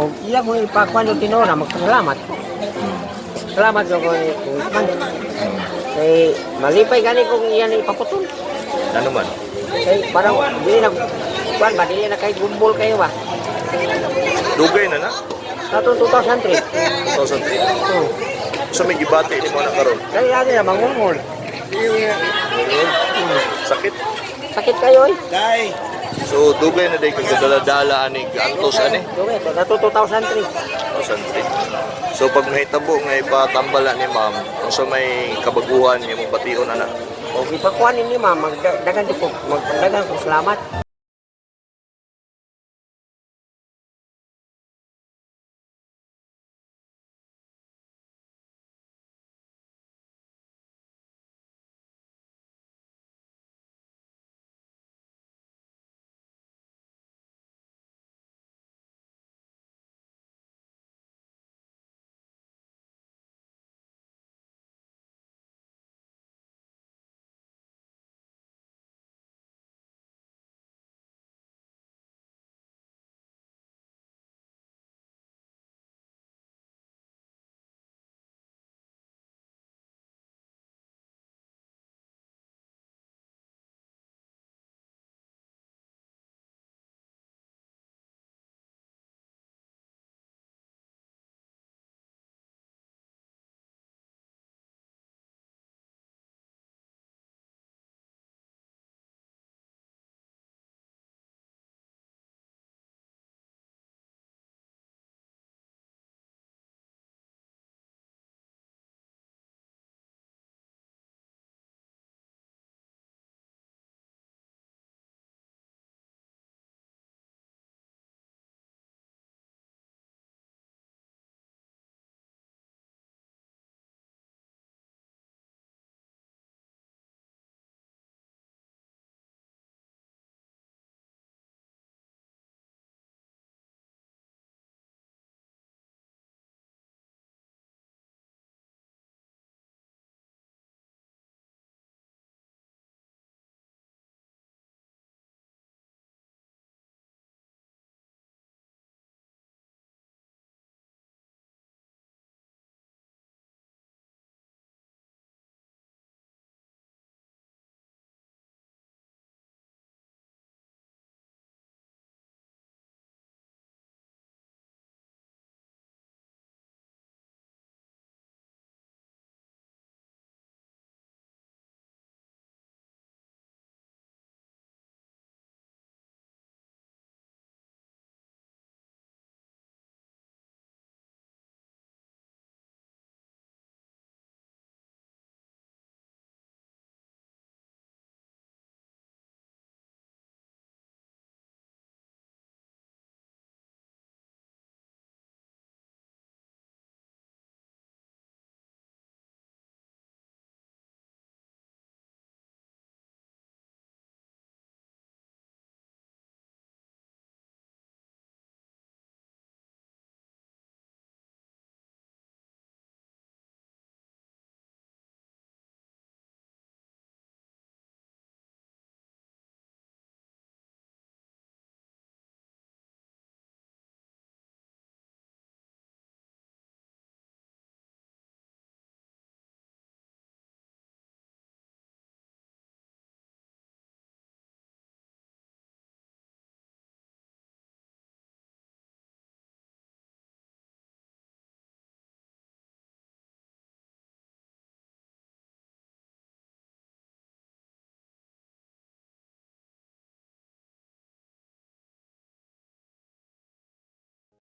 kung iya mo ipakuan yung tinora, magpasalamat. Salamat ko kung man. Kay malipay gani kung iyan ipaputol. Ano man? Kay parang dili na kuan ba dili na kay gumbol kayo ba? Dugay na na? Sa 2003. 2003. Oh. So may gibati ni mo na karon. Kaya lagi na mangungol. Sakit. Sakit kayo eh. So dugay na day kagdala-dala ani Antos ani. Okay, sa 2003. 2003. So pag nahitabo nga ipatambala ni ma'am, so may kabaguhan niya mong bation ana. O ipakuan ni ma'am, magdagan ko salamat.